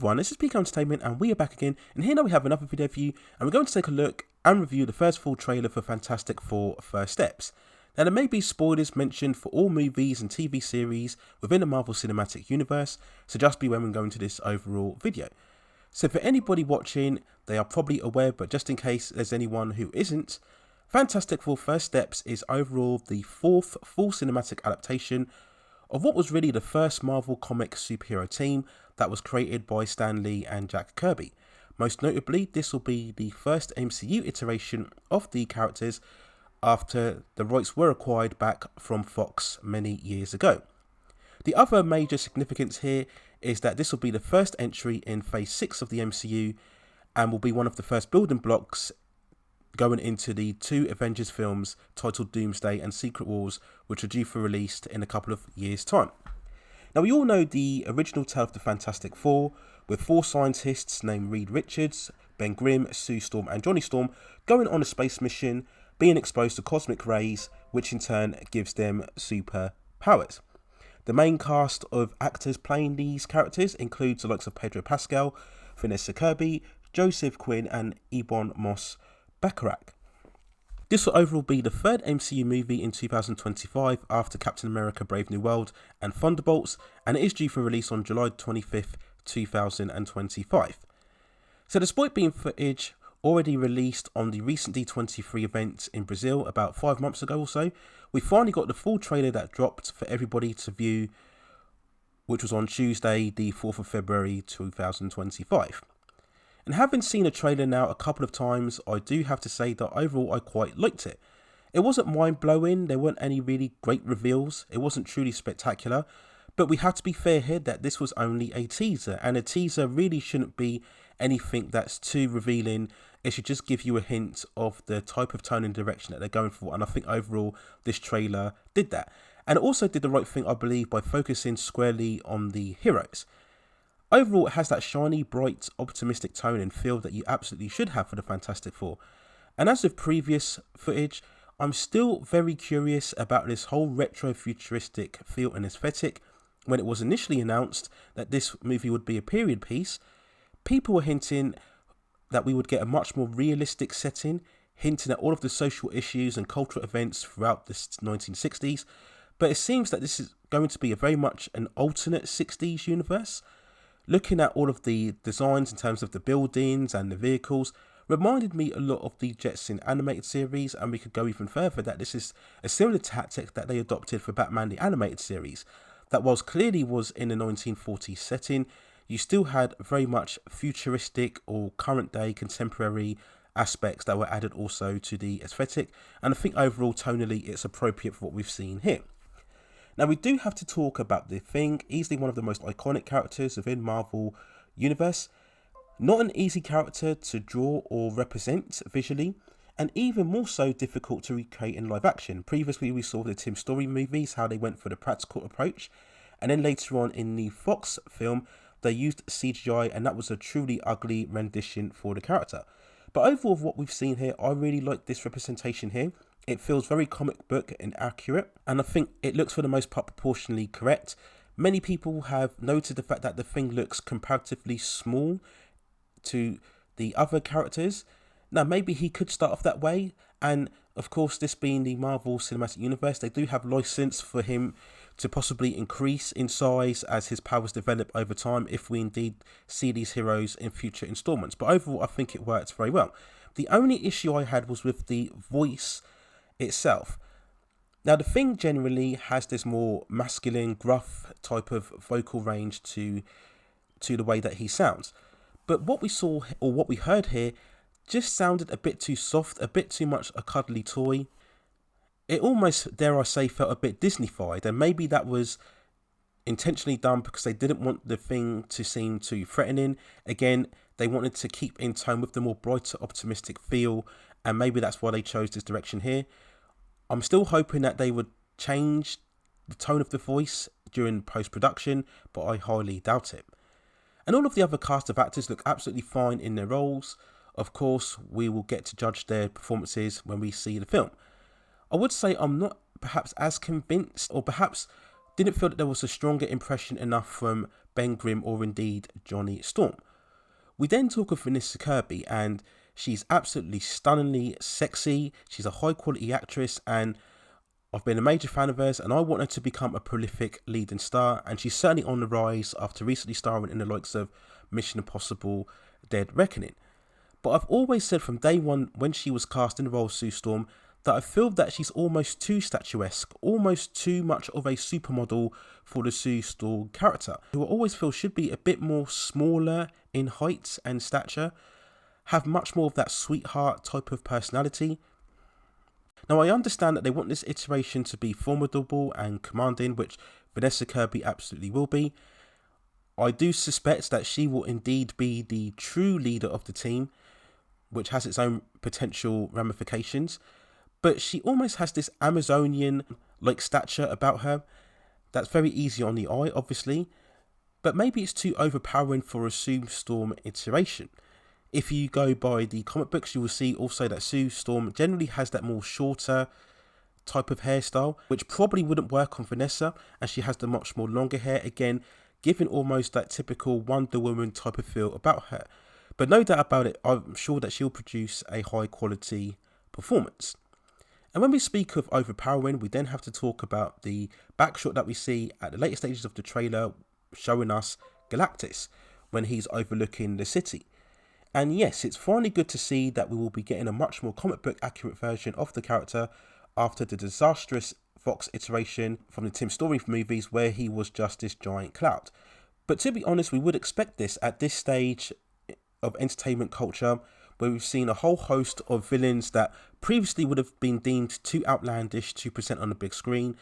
everyone, this is PK Entertainment and we are back again, and here now we have another video for you, and we're going to take a look and review the first full trailer for Fantastic Four First Steps. Now there may be spoilers mentioned for all movies and TV series within the Marvel Cinematic Universe, so just be aware when going to this overall video. So for anybody watching, they are probably aware, but just in case there's anyone who isn't, Fantastic Four First Steps is overall the fourth full cinematic adaptation of what was really the first Marvel comic superhero team that was created by Stan Lee and Jack Kirby. Most notably, this will be the first MCU iteration of the characters after the rights were acquired back from Fox many years ago. The other major significance here is that this will be the first entry in Phase 6 of the MCU and will be one of the first building blocks going into the two Avengers films titled Doomsday and Secret Wars, which are due for release in a couple of years' time. Now we all know the original tale of the Fantastic Four, with four scientists named Reed Richards, Ben Grimm, Sue Storm and Johnny Storm going on a space mission, being exposed to cosmic rays, which in turn gives them superpowers. The main cast of actors playing these characters includes the likes of Pedro Pascal, Vanessa Kirby, Joseph Quinn and Ebon Moss-Bachrach. This will overall be the third MCU movie in 2025 after Captain America Brave New World and Thunderbolts, and it is due for release on July 25th, 2025. So despite being footage already released on the recent D23 event in Brazil about 5 months ago or so, we finally got the full trailer that dropped for everybody to view, which was on Tuesday the 4th of February 2025. And having seen a trailer now a couple of times, I do have to say that overall I quite liked it. It wasn't mind-blowing, there weren't any really great reveals, it wasn't truly spectacular, but we have to be fair here that this was only a teaser, and a teaser really shouldn't be anything that's too revealing. It should just give you a hint of the type of tone and direction that they're going for, and I think overall this trailer did that. And it also did the right thing, I believe, by focusing squarely on the heroes. Overall, it has that shiny, bright, optimistic tone and feel that you absolutely should have for the Fantastic Four. And as with previous footage, I'm still very curious about this whole retro-futuristic feel and aesthetic. When it was initially announced that this movie would be a period piece, people were hinting that we would get a much more realistic setting, hinting at all of the social issues and cultural events throughout the 1960s. But it seems that this is going to be a very much an alternate 60s universe. Looking at all of the designs in terms of the buildings and the vehicles reminded me a lot of the Jetson animated series, and we could go even further that this is a similar tactic that they adopted for Batman the animated series, that whilst clearly was in a 1940s setting, you still had very much futuristic or current day contemporary aspects that were added also to the aesthetic, and I think overall tonally it's appropriate for what we've seen here. Now we do have to talk about the Thing, easily one of the most iconic characters within Marvel Universe. Not an easy character to draw or represent visually, and even more so difficult to recreate in live action. Previously we saw the Tim Story movies, how they went for the practical approach, and then later on in the Fox film they used CGI, and that was a truly ugly rendition for the character. But overall, what we've seen here, I really like this representation here. It feels very comic book and accurate, and I think it looks for the most part proportionally correct. Many people have noted the fact that the Thing looks comparatively small to the other characters. Now maybe he could start off that way, and of course this being the Marvel Cinematic Universe, they do have license for him to possibly increase in size as his powers develop over time if we indeed see these heroes in future installments. But overall I think it works very well. The only issue I had was with the voice itself. Now the Thing generally has this more masculine, gruff type of vocal range to the way that he sounds, but what we saw or what we heard here just sounded a bit too soft, a bit too much a cuddly toy. It almost, dare I say, felt a bit Disney-fied, and maybe that was intentionally done because they didn't want the Thing to seem too threatening. Again, they wanted to keep in tone with the more brighter, optimistic feel, and maybe that's why they chose this direction here. I'm still hoping that they would change the tone of the voice during post-production, but I highly doubt it. And all of the other cast of actors look absolutely fine in their roles. Of course, we will get to judge their performances when we see the film. I would say I'm not perhaps as convinced, or perhaps didn't feel that there was a stronger impression enough from Ben Grimm or indeed Johnny Storm. We then talk of Vanessa Kirby, and she's absolutely stunningly sexy. She's a high quality actress, and I've been a major fan of hers, and I want her to become a prolific leading star, and she's certainly on the rise after recently starring in the likes of Mission Impossible Dead Reckoning. But I've always said from day one when she was cast in the role of Sue Storm that I feel that she's almost too statuesque, almost too much of a supermodel for the Sue Storm character, who I always feel should be a bit more smaller in height and stature, have much more of that sweetheart type of personality. Now, I understand that they want this iteration to be formidable and commanding, which Vanessa Kirby absolutely will be. I do suspect that she will indeed be the true leader of the team, which has its own potential ramifications. But she almost has this Amazonian-like stature about her that's very easy on the eye, obviously. But maybe it's too overpowering for a Sue Storm iteration. If you go by the comic books, you will see also that Sue Storm generally has that more shorter type of hairstyle, which probably wouldn't work on Vanessa, and she has the much more longer hair, again, giving almost that typical Wonder Woman type of feel about her. But no doubt about it, I'm sure that she'll produce a high quality performance. And when we speak of overpowering, we then have to talk about the backshot that we see at the later stages of the trailer showing us Galactus when he's overlooking the city. And yes, it's finally good to see that we will be getting a much more comic book accurate version of the character after the disastrous Fox iteration from the Tim Story movies where he was just this giant cloud. But to be honest, we would expect this at this stage of entertainment culture, where we've seen a whole host of villains that previously would have been deemed too outlandish to present on the big screen.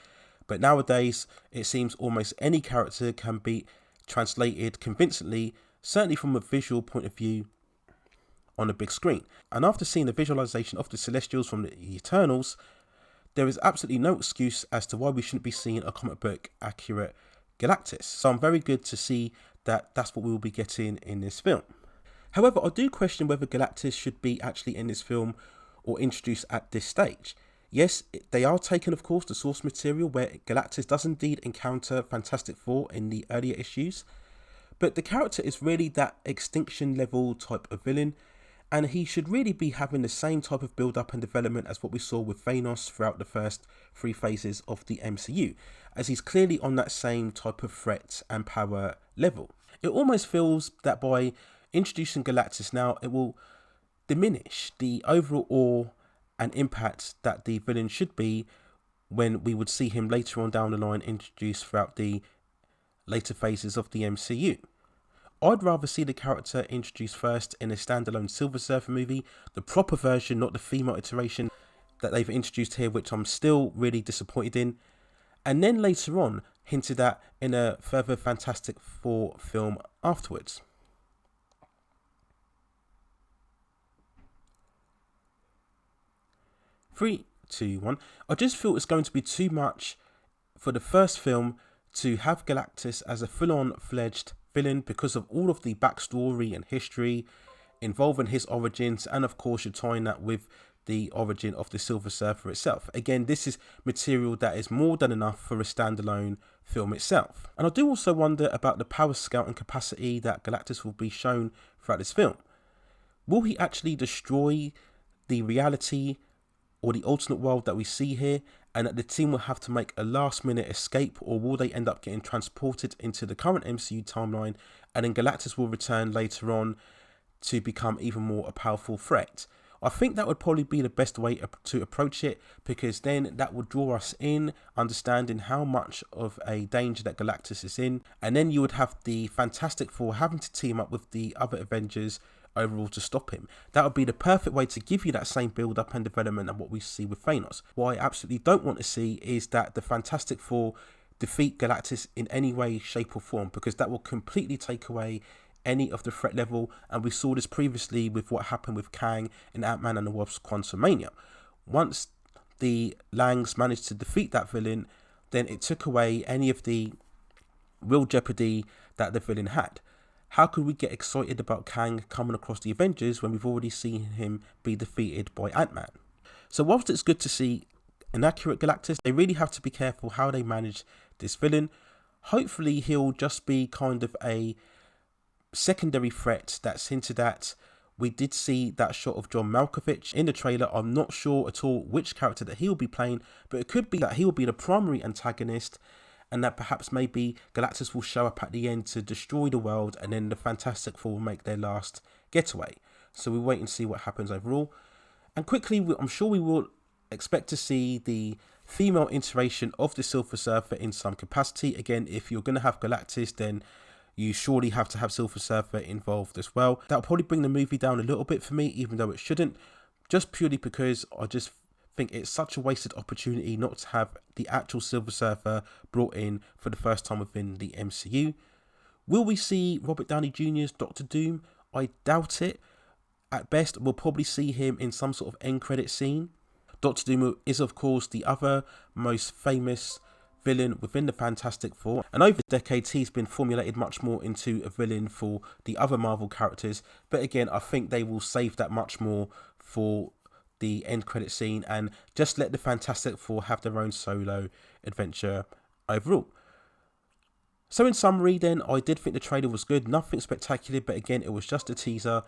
But nowadays, it seems almost any character can be translated convincingly, certainly from a visual point of view, on a big screen. And after seeing the visualization of the Celestials from the Eternals, there is absolutely no excuse as to why we shouldn't be seeing a comic book accurate Galactus. So I'm very good to see that that's what we will be getting in this film. However, I do question whether Galactus should be actually in this film or introduced at this stage. Yes, they are taking, of course, the source material where Galactus does indeed encounter Fantastic Four in the earlier issues, but the character is really that extinction level type of villain, and he should really be having the same type of build-up and development as what we saw with Thanos throughout the first 3 phases of the MCU, as he's clearly on that same type of threat and power level. It almost feels that by introducing Galactus now, it will diminish the overall awe and impact that the villain should be when we would see him later on down the line introduced throughout the later phases of the MCU. I'd rather see the character introduced first in a standalone Silver Surfer movie, the proper version, not the female iteration that they've introduced here, which I'm still really disappointed in, and then later on hinted at in a further Fantastic Four film afterwards. Three, two, one. I just feel it's going to be too much for the first film to have Galactus as a full-on fledged villain because of all of the backstory and history involving his origins, and of course you're tying that with the origin of the Silver Surfer itself. Again, this is material that is more than enough for a standalone film itself. And I do also wonder about the power scale and capacity that Galactus will be shown throughout this film. Will he actually destroy the reality or the alternate world that we see here, and that the team will have to make a last minute escape, or will they end up getting transported into the current MCU timeline and then Galactus will return later on to become even more a powerful threat? I think that would probably be the best way to approach it, because then that would draw us in, understanding how much of a danger that Galactus is in, and then you would have the Fantastic Four having to team up with the other Avengers overall to stop him. That would be the perfect way to give you that same build up and development of what we see with Thanos. What I absolutely don't want to see is that the Fantastic Four defeat Galactus in any way, shape or form, because that will completely take away any of the threat level, and we saw this previously with what happened with Kang in Ant-Man and the Wasp: Quantumania. Once the Langs managed to defeat that villain, then it took away any of the real jeopardy that the villain had. How could we get excited about Kang coming across the Avengers when we've already seen him be defeated by Ant-Man? So whilst it's good to see an accurate Galactus, they really have to be careful how they manage this villain. Hopefully he'll just be kind of a secondary threat that's hinted at. We did see that shot of John Malkovich in the trailer. I'm not sure at all which character that he'll be playing, but it could be that he'll be the primary antagonist, and that perhaps maybe Galactus will show up at the end to destroy the world, and then the Fantastic Four will make their last getaway. So we'll wait and see what happens overall. And quickly, I'm sure we will expect to see the female iteration of the Silver Surfer in some capacity. Again, if you're going to have Galactus, then you surely have to have Silver Surfer involved as well. That'll probably bring the movie down a little bit for me, even though it shouldn't, just purely because I just think it's such a wasted opportunity not to have the actual Silver Surfer brought in for the first time within the MCU. Will we see Robert Downey Jr.'s Doctor Doom? I doubt it. At best, we'll probably see him in some sort of end credit scene. Doctor Doom is, of course, the other most famous villain within the Fantastic Four, and over decades he's been formulated much more into a villain for the other Marvel characters, but again, I think they will save that much more for the end credit scene and just let the Fantastic Four have their own solo adventure overall. So in summary then, I did think the trailer was good, nothing spectacular, but again, it was just a teaser.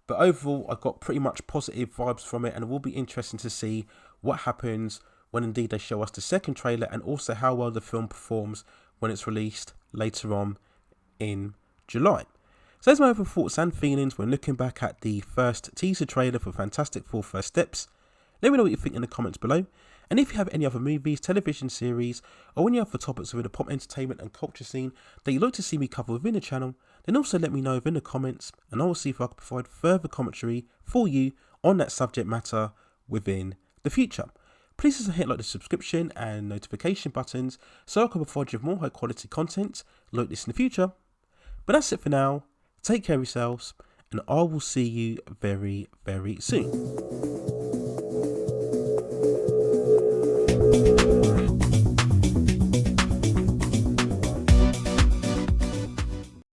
But overall, I got pretty much positive vibes from it, and it will be interesting to see what happens when indeed they show us the second trailer, and also how well the film performs when it's released later on in July. So there's my overall thoughts and feelings when looking back at the first teaser trailer for Fantastic Four First Steps. Let me know what you think in the comments below. And if you have any other movies, television series, or any other topics within the pop entertainment and culture scene that you'd like to see me cover within the channel, then also let me know within the comments, and I will see if I can provide further commentary for you on that subject matter within the future. Please also hit like the subscription and notification buttons so I can provide you with more high quality content like this in the future. But that's it for now. Take care of yourselves, and I will see you very, very soon.